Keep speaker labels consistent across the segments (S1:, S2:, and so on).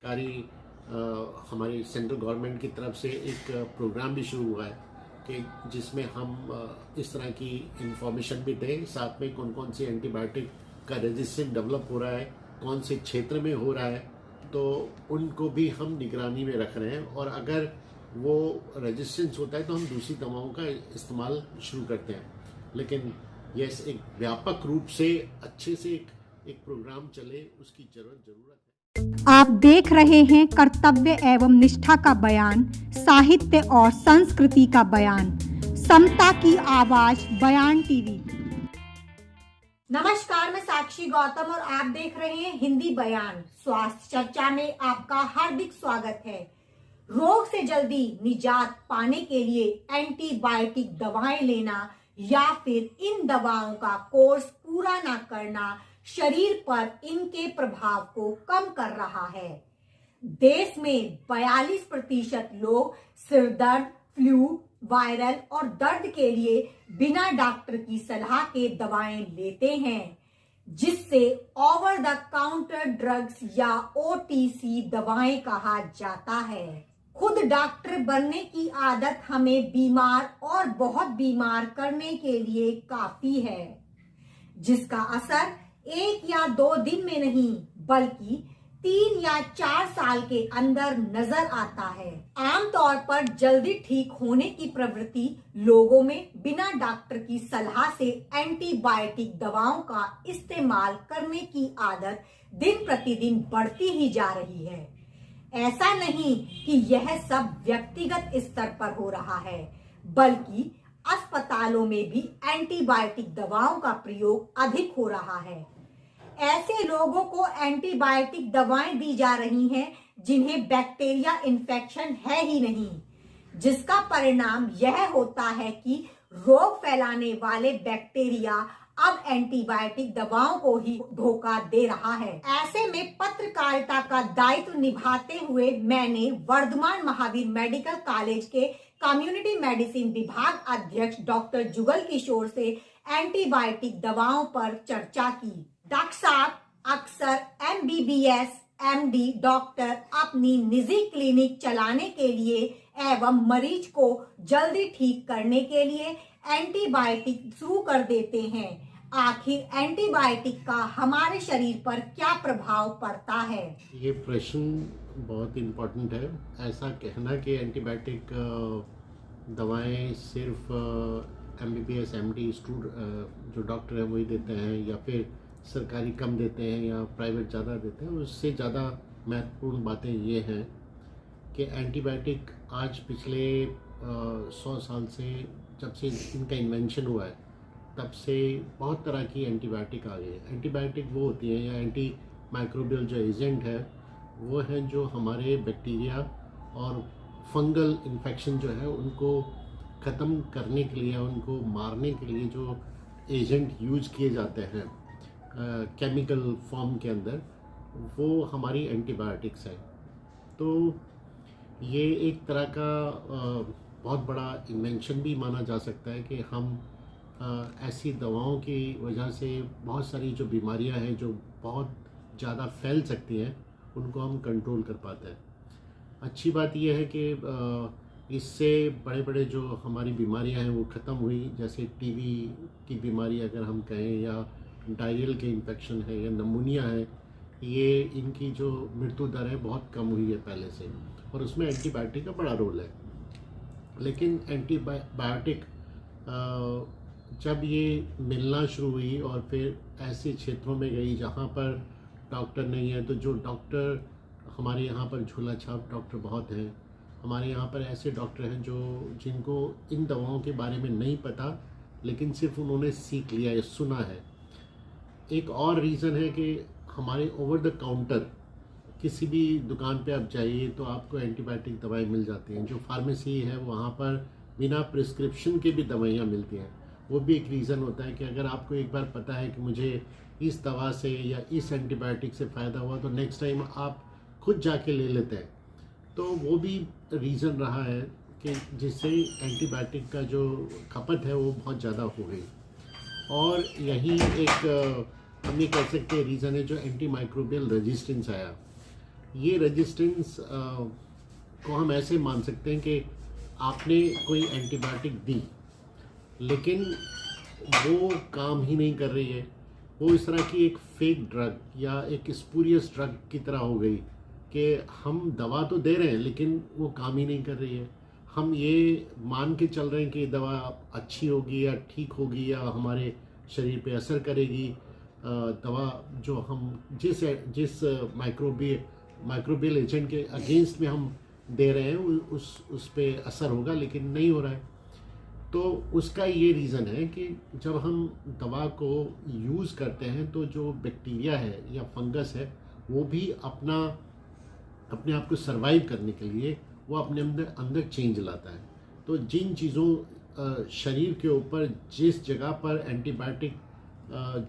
S1: सरकारी हमारी central government की तरफ से एक प्रोग्राम भी शुरू हुआ है कि जिसमें हम इस तरह की इंफॉर्मेशन भी दें, साथ में कौन कौन सी एंटीबायोटिक का रेजिस्टेंस डेवलप हो रहा है, कौन से क्षेत्र में हो रहा है, तो उनको भी हम निगरानी में रख रहे हैं। और अगर वो रेजिस्टेंस होता है तो हम दूसरी दवाओं का इस्तेमाल शुरू करते हैं। लेकिन ये एक व्यापक रूप से अच्छे से एक प्रोग्राम चले, उसकी जरूरत है।
S2: आप देख रहे हैं कर्तव्य एवं निष्ठा का बयान, साहित्य और संस्कृति का बयान, समता की आवाज बयान टीवी।
S3: नमस्कार, मैं साक्षी गौतम और आप देख रहे हैं हिंदी बयान। स्वास्थ्य चर्चा में आपका हार्दिक स्वागत है। रोग से जल्दी निजात पाने के लिए एंटीबायोटिक दवाएं लेना या फिर इन दवाओं का कोर्स पूरा ना करना शरीर पर इनके प्रभाव को कम कर रहा है। देश में 42% लोग सिर दर्द, फ्लू, वायरल और दर्द के लिए बिना डॉक्टर की सलाह के दवाएं लेते हैं, जिससे ओवर द काउंटर ड्रग्स या OTC दवाएं कहा जाता है। खुद डॉक्टर बनने की आदत हमें बीमार और बहुत बीमार करने के लिए काफी है, जिसका असर 1 या 2 दिन में नहीं बल्कि 3 या 4 साल के अंदर नजर आता है। आमतौर पर जल्दी ठीक होने की प्रवृत्ति लोगों में बिना डॉक्टर की सलाह से एंटीबायोटिक दवाओं का इस्तेमाल करने की आदत दिन प्रतिदिन बढ़ती ही जा रही है। ऐसा नहीं कि यह सब व्यक्तिगत स्तर पर हो रहा है, बल्कि अस्पतालों में भी एंटीबायोटिक दवाओं का प्रयोग अधिक हो रहा है। ऐसे लोगों को एंटीबायोटिक दवाएं दी जा रही हैं जिन्हें बैक्टीरिया इन्फेक्शन है ही नहीं, जिसका परिणाम यह होता है कि रोग फैलाने वाले बैक्टीरिया अब एंटीबायोटिक दवाओं को ही धोखा दे रहा है। ऐसे में पत्रकारिता का दायित्व निभाते हुए मैंने वर्धमान महावीर मेडिकल कॉलेज के कम्युनिटी मेडिसिन विभाग अध्यक्ष डॉक्टर जुगल किशोर से एंटीबायोटिक दवाओं पर चर्चा की। डॉक्टर साहब, अक्सर MBBS, MD डॉक्टर अपनी निजी क्लिनिक चलाने के लिए एवं मरीज को जल्दी ठीक करने के लिए एंटीबायोटिक शुरू कर देते हैं। आखिर एंटीबायोटिक का हमारे शरीर पर क्या प्रभाव पड़ता है?
S1: ये प्रश्न बहुत इम्पोर्टेंट है। ऐसा कहना कि एंटीबायोटिक दवाएं सिर्फ MBBS, MD जो डॉक्टर हैं वही देते हैं, या फिर सरकारी कम देते हैं या प्राइवेट ज़्यादा देते हैं, उससे ज़्यादा महत्वपूर्ण बातें ये हैं कि एंटीबायोटिक आज पिछले 100 साल से, जब से इनका इन्वेंशन हुआ है, तब से बहुत तरह की एंटीबायोटिक आ गई है। एंटीबायोटिक वो होती हैं, या एंटी माइक्रोबियल जो एजेंट है वो हैं जो हमारे बैक्टीरिया और फंगल इन्फेक्शन जो है उनको ख़त्म करने के लिए, उनको मारने के लिए जो एजेंट यूज किए जाते हैं केमिकल फॉर्म के अंदर, वो हमारी एंटीबायोटिक्स है। तो ये एक तरह का बहुत बड़ा इन्वेंशन भी माना जा सकता है कि हम ऐसी दवाओं की वजह से बहुत सारी जो बीमारियां हैं जो बहुत ज़्यादा फैल सकती हैं उनको हम कंट्रोल कर पाते हैं। अच्छी बात यह है कि इससे बड़े बड़े जो हमारी बीमारियां हैं वो ख़त्म हुई, जैसे टीबी की बीमारी अगर हम कहें, या डायरियल के इन्फेक्शन है, या नमूनिया है, ये इनकी जो मृत्यु दर है बहुत कम हुई है पहले से, और उसमें एंटीबायोटिक का बड़ा रोल है। लेकिन एंटीबायोटिक जब ये मिलना शुरू हुई और फिर ऐसे क्षेत्रों में गई जहाँ पर डॉक्टर नहीं है, तो जो डॉक्टर हमारे यहाँ पर झोला छाप डॉक्टर बहुत हैं। हमारे यहाँ पर ऐसे डॉक्टर हैं जिनको इन दवाओं के बारे में नहीं पता, लेकिन सिर्फ उन्होंने सीख लिया या सुना है। एक और रीज़न है कि हमारे ओवर द काउंटर किसी भी दुकान पे आप जाइए तो आपको एंटीबायोटिक दवाएं मिल जाती हैं। जो फार्मेसी है वहाँ पर बिना प्रिस्क्रिप्शन के भी दवाइयाँ मिलती हैं। वो भी एक रीज़न होता है कि अगर आपको एक बार पता है कि मुझे इस दवा से या इस एंटीबायोटिक से फ़ायदा हुआ, तो नेक्स्ट टाइम आप खुद जाके ले लेते हैं। तो वो भी रीज़न रहा है कि जिससे एंटीबायोटिक का जो खपत है वो बहुत ज़्यादा हो गई। और यही एक हम ये कह सकते हैं रीज़न है जो एंटी माइक्रोबियल रेजिस्टेंस आया। ये रेजिस्टेंस को हम ऐसे मान सकते हैं कि आपने कोई एंटीबायोटिक दी लेकिन वो काम ही नहीं कर रही है, वो इस तरह की एक फेक ड्रग या एक स्पूरियस ड्रग की तरह हो गई कि हम दवा तो दे रहे हैं लेकिन वो काम ही नहीं कर रही है। हम ये मान के चल रहे हैं कि ये दवा अच्छी होगी या ठीक होगी या हमारे शरीर पे असर करेगी। दवा जो हम जिस माइक्रोबियल एजेंट के अगेंस्ट में हम दे रहे हैं उस पे असर होगा, लेकिन नहीं हो रहा है। तो उसका ये रीज़न है कि जब हम दवा को यूज़ करते हैं तो जो बैक्टीरिया है या फंगस है वो भी अपने आप को सरवाइव करने के लिए वो अपने अंदर चेंज लाता है। तो जिन चीज़ों शरीर के ऊपर जिस जगह पर एंटीबायोटिक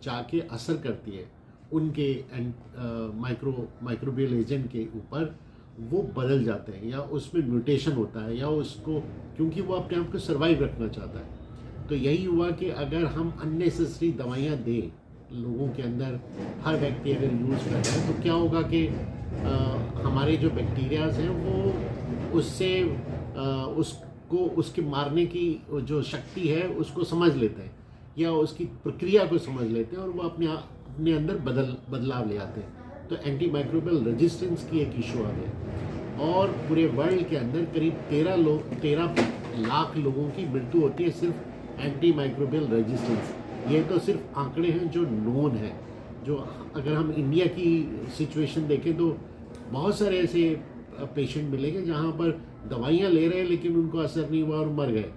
S1: जाके असर करती है उनके माइक्रोबियल एजेंट के ऊपर वो बदल जाते हैं या उसमें म्यूटेशन होता है या उसको, क्योंकि वो अपने आप को सर्वाइव रखना चाहता है। तो यही हुआ कि अगर हम अननेसेसरी दवाइयाँ दें लोगों के अंदर, हर व्यक्ति अगर यूज़ कर रहा है, तो क्या होगा कि हमारे जो बैक्टीरियाज हैं वो उसके मारने की जो शक्ति है उसको समझ लेते हैं या उसकी प्रक्रिया को समझ लेते हैं और वो अपने अंदर बदलाव ले आते हैं। तो एंटी माइक्रोबियल रेजिस्टेंस की एक इशू आ गया और पूरे वर्ल्ड के अंदर करीब 13 लाख लोगों की मृत्यु होती है सिर्फ एंटी माइक्रोबियल रेजिस्टेंस। ये तो सिर्फ आंकड़े हैं जो नोन है। जो अगर हम इंडिया की सिचुएशन देखें तो बहुत सारे ऐसे पेशेंट मिलेंगे जहाँ पर दवाइयाँ ले रहे हैं लेकिन उनको असर नहीं हुआ और मर गए,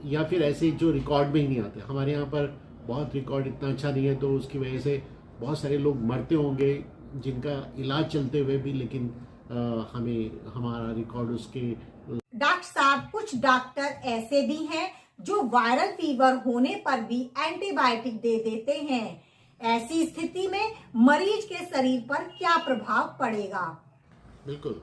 S1: या फिर ऐसे जो रिकॉर्ड में ही नहीं आते। हमारे यहाँ पर बहुत रिकॉर्ड इतना अच्छा नहीं है तो उसकी वजह से बहुत सारे लोग मरते होंगे जिनका इलाज चलते हुए भी, लेकिन हमारा रिकॉर्ड उसके।
S3: डॉक्टर साहब, कुछ डॉक्टर ऐसे भी हैं जो वायरल फीवर होने पर भी एंटीबायोटिक दे देते हैं। ऐसी स्थिति में मरीज के शरीर पर क्या प्रभाव पड़ेगा?
S1: बिल्कुल,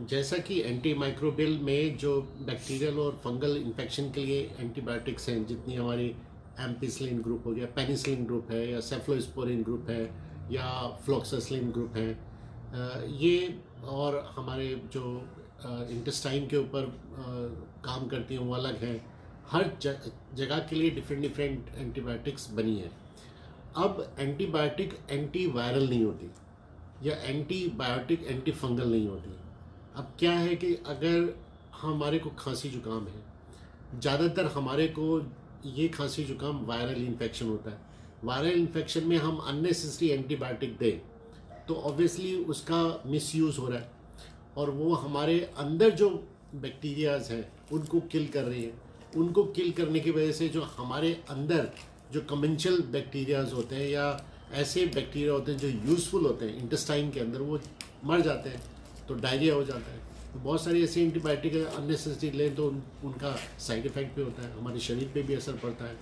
S1: जैसा कि एंटी माइक्रोबियल में जो बैक्टीरियल और फंगल इन्फेक्शन के लिए एंटीबायोटिक्स हैं, जितनी हमारी एम्पिसिलिन ग्रुप हो गया, पेनिसिलिन ग्रुप है या सेफ्लोस्पोरिन ग्रुप है या फ्लोक्सासिलिन ग्रुप है, ये और हमारे जो इंटेस्टाइन के ऊपर काम करती हैं वो अलग हैं। हर जगह के लिए डिफरेंट एंटीबायोटिक्स बनी है। अब एंटीबायोटिक एंटी वायरल नहीं होती या एंटीबायोटिक एंटी फंगल नहीं होती। अब क्या है कि अगर हमारे को खांसी जुकाम है, ज़्यादातर हमारे को ये खांसी जुकाम वायरल इन्फेक्शन होता है। वायरल इन्फेक्शन में हम अननेसेसरी एंटीबायोटिक दें तो ऑब्वियसली उसका मिसयूज़ हो रहा है और वो हमारे अंदर जो बैक्टीरियाज हैं उनको किल कर रही है। उनको किल करने की वजह से जो हमारे अंदर जो कमेंशियल बैक्टीरियाज होते हैं या ऐसे बैक्टीरिया होते हैं जो यूज़फुल होते हैं इंटेस्टाइन के अंदर, वो मर जाते हैं, तो डायरिया हो जाता है। तो बहुत सारी ऐसी एंटीबायोटिक अननेसेसरी लें तो उनका साइड इफ़ेक्ट भी होता है, हमारे शरीर पे भी असर पड़ता है।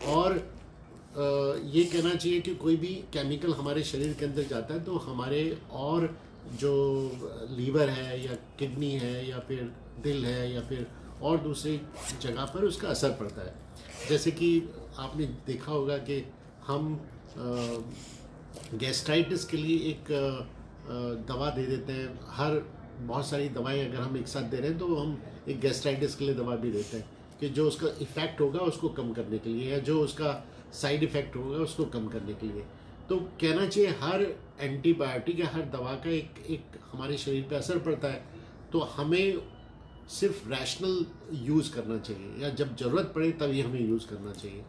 S1: और ये कहना चाहिए कि कोई भी केमिकल हमारे शरीर के अंदर जाता है तो हमारे और जो लीवर है या किडनी है या फिर दिल है या फिर और दूसरी जगह पर उसका असर पड़ता है। जैसे कि आपने देखा होगा कि हम गैस्ट्राइटिस के लिए एक दवा दे देते हैं। बहुत सारी दवाएं अगर हम एक साथ दे रहे हैं तो हम एक गैस्ट्राइटिस के लिए दवा भी देते हैं कि जो उसका इफ़ेक्ट होगा उसको कम करने के लिए या जो उसका साइड इफ़ेक्ट होगा उसको कम करने के लिए। तो कहना चाहिए हर एंटीबायोटिक या हर दवा का एक हमारे शरीर पे असर पड़ता है, तो हमें सिर्फ रैशनल यूज़ करना चाहिए या जब ज़रूरत पड़े तभी हमें यूज़ करना चाहिए।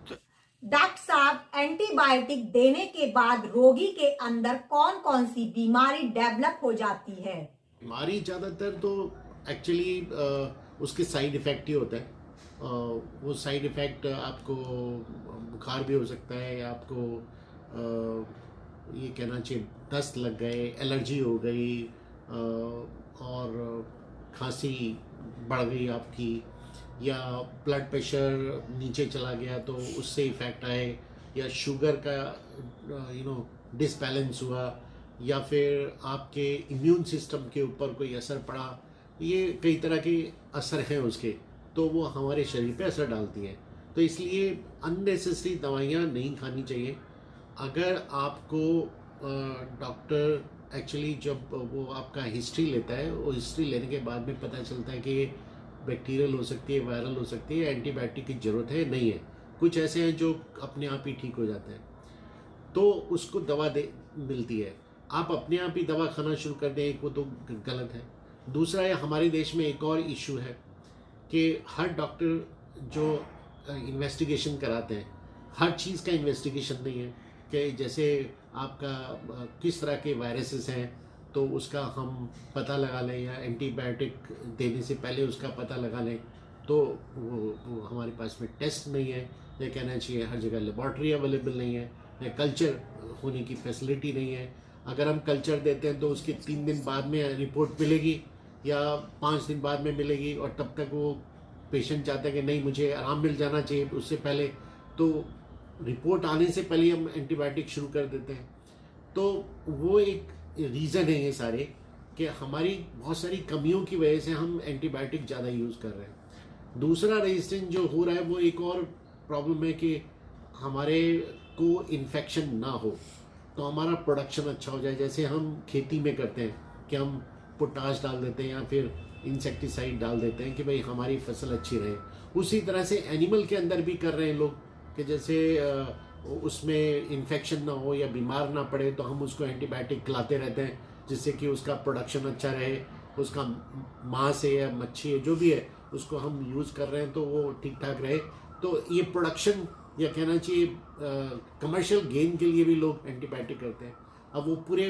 S3: डॉक्टर साहब, एंटीबायोटिक देने के बाद रोगी के अंदर कौन कौन सी बीमारी डेवलप हो जाती है?
S1: बीमारी ज़्यादातर तो एक्चुअली उसके साइड इफ़ेक्ट ही होता है। वो साइड इफ़ेक्ट आपको बुखार भी हो सकता है या आपको ये कहना चाहिए दस्त लग गए, एलर्जी हो गई और खांसी बढ़ गई आपकी, या ब्लड प्रेशर नीचे चला गया तो उससे इफ़ेक्ट आए, या शुगर का डिसबैलेंस हुआ, या फिर आपके इम्यून सिस्टम के ऊपर कोई असर पड़ा। ये कई तरह के असर हैं उसके, तो वो हमारे शरीर पे असर डालती हैं। तो इसलिए अननेसेसरी दवाइयाँ नहीं खानी चाहिए। अगर आपको डॉक्टर एक्चुअली जब वो आपका हिस्ट्री लेता है, वो हिस्ट्री लेने के बाद में पता चलता है कि ये बैक्टीरियल हो सकती है, वायरल हो सकती है, एंटीबायोटिक की ज़रूरत है नहीं है। कुछ ऐसे हैं जो अपने आप ही ठीक हो जाते हैं, तो उसको दवा दे मिलती है। आप अपने आप ही दवा खाना शुरू कर दें, एक वो तो गलत है। दूसरा है, हमारे देश में एक और इशू है कि हर डॉक्टर जो इन्वेस्टिगेशन कराते हैं, हर चीज़ का इन्वेस्टिगेशन नहीं है कि जैसे आपका किस तरह के वायरसेस हैं तो उसका हम पता लगा लें, या एंटीबायोटिक देने से पहले उसका पता लगा लें, तो वो हमारे पास में टेस्ट नहीं है, या कहना चाहिए हर जगह लेबॉर्ट्री अवेलेबल नहीं है, या कल्चर होने की फैसिलिटी नहीं है। अगर हम कल्चर देते हैं तो उसके 3 दिन बाद में रिपोर्ट मिलेगी या 5 दिन बाद में मिलेगी, और तब तक वो पेशेंट चाहता है कि नहीं मुझे आराम मिल जाना चाहिए उससे पहले, तो रिपोर्ट आने से पहले हम एंटीबायोटिक शुरू कर देते हैं। तो वो एक रीज़न है ये सारे कि हमारी बहुत सारी कमियों की वजह से हम एंटीबायोटिक ज़्यादा यूज़ कर रहे हैं। दूसरा रेजिस्टेंस जो हो रहा है वो एक और प्रॉब्लम है कि हमारे को इन्फेक्शन ना हो, तो हमारा प्रोडक्शन अच्छा हो जाए। जैसे हम खेती में करते हैं कि हम पोटाश डाल देते हैं या फिर इंसेक्टिसाइड डाल देते हैं कि भाई हमारी फसल अच्छी रहे, उसी तरह से एनिमल के अंदर भी कर रहे हैं लोग कि जैसे उसमें इन्फेक्शन ना हो या बीमार ना पड़े, तो हम उसको एंटीबायोटिक खिलाते रहते हैं जिससे कि उसका प्रोडक्शन अच्छा रहे, उसका मांस है या मच्छी है जो भी है उसको हम यूज़ कर रहे हैं तो वो ठीक ठाक रहे। तो ये प्रोडक्शन या कहना चाहिए कमर्शियल गेन के लिए भी लोग एंटीबायोटिक करते हैं। अब वो पूरे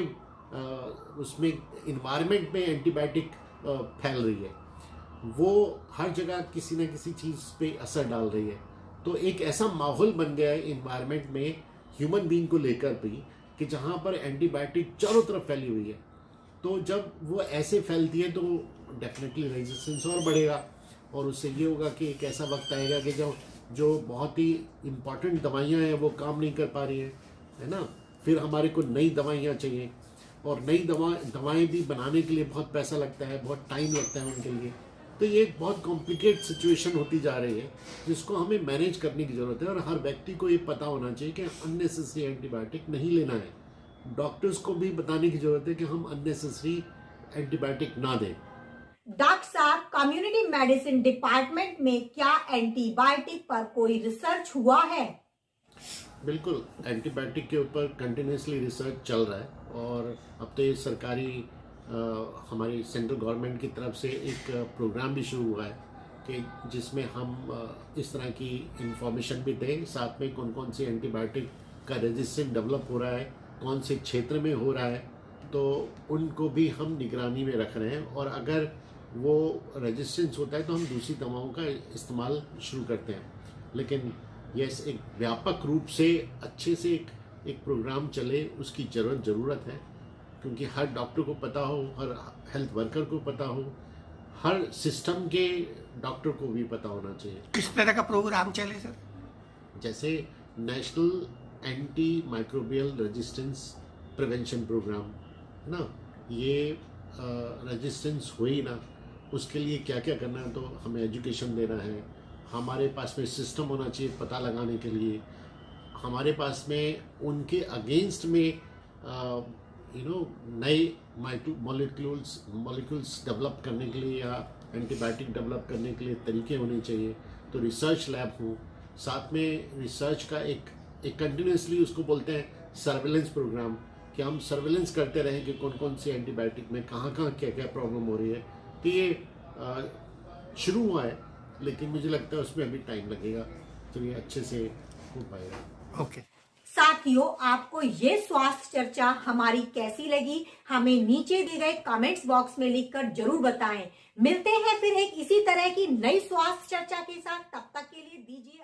S1: उसमें इन्वायरमेंट में एंटीबायोटिक फैल रही है, वो हर जगह किसी न किसी चीज़ पे असर डाल रही है। तो एक ऐसा माहौल बन गया है इन्वायरमेंट में ह्यूमन बीइंग को लेकर भी कि जहाँ पर एंटीबायोटिक चारों तरफ फैली हुई है। तो जब वो ऐसे फैलती है तो डेफिनेटली रेजिस्टेंस और बढ़ेगा, और उससे ये होगा कि एक ऐसा वक्त आएगा कि जो बहुत ही इम्पॉर्टेंट दवाइयाँ हैं वो काम नहीं कर पा रही हैं, है ना। फिर हमारे को नई दवाइयाँ चाहिए, और नई दवाएं भी बनाने के लिए बहुत पैसा लगता है, बहुत टाइम लगता है उनके लिए। तो ये एक बहुत कॉम्प्लिकेट सिचुएशन होती जा रही है जिसको हमें मैनेज करने की ज़रूरत है, और हर व्यक्ति को ये पता होना चाहिए कि अननेसेसरी एंटीबायोटिक नहीं लेना है। डॉक्टर्स को भी बताने की ज़रूरत है कि हम अननेसेसरी एंटीबायोटिक ना दें।
S3: डॉक्टर साहब, कम्युनिटी मेडिसिन डिपार्टमेंट में क्या एंटीबायोटिक पर कोई रिसर्च हुआ है?
S1: बिल्कुल, एंटीबायोटिक के ऊपर कंटिन्यूसली रिसर्च चल रहा है, और अब तो ये सरकारी हमारी सेंट्रल गवर्नमेंट की तरफ से एक प्रोग्राम भी शुरू हुआ है कि जिसमें हम इस तरह की इंफॉर्मेशन भी दें, साथ में कौन कौन सी एंटीबायोटिक का रेजिस्टेंस डेवलप हो रहा है, कौन से क्षेत्र में हो रहा है, तो उनको भी हम निगरानी में रख रहे हैं। और अगर वो रेजिस्टेंस होता है तो हम दूसरी दवाओं का इस्तेमाल शुरू करते हैं। लेकिन यस, एक व्यापक रूप से अच्छे से एक प्रोग्राम चले उसकी ज़रूरत है, क्योंकि हर डॉक्टर को पता हो, हर हेल्थ वर्कर को पता हो, हर सिस्टम के डॉक्टर को भी पता होना चाहिए।
S4: किस तरह का प्रोग्राम चले सर?
S1: जैसे national anti microbial resistance prevention programme है ना, ये रेजिस्टेंस हो ही ना, उसके लिए क्या क्या करना है, तो हमें एजुकेशन देना है, हमारे पास में सिस्टम होना चाहिए पता लगाने के लिए, हमारे पास में उनके अगेंस्ट में नए मॉलिक्यूल्स डेवलप करने के लिए या एंटीबायोटिक डेवलप करने के लिए तरीके होने चाहिए। तो रिसर्च लैब हो, साथ में रिसर्च का एक कंटिन्यूसली उसको बोलते हैं सर्वेलेंस प्रोग्राम, कि हम सर्वेलेंस करते रहें कि कौन कौन सी एंटीबायोटिक में कहाँ क्या क्या प्रॉब्लम हो रही है। तो ये शुरू हुआ है, लेकिन मुझे लगता है उसमें अभी टाइम लगेगा, तो ये अच्छे से हो पाएगा।
S4: ओके।
S3: साथियों, आपको ये स्वास्थ्य चर्चा हमारी कैसी लगी, हमें नीचे दिए गए कमेंट्स बॉक्स में लिखकर जरूर बताएं। मिलते हैं फिर एक इसी तरह की नई स्वास्थ्य चर्चा के साथ, तब तक के लिए दीजिए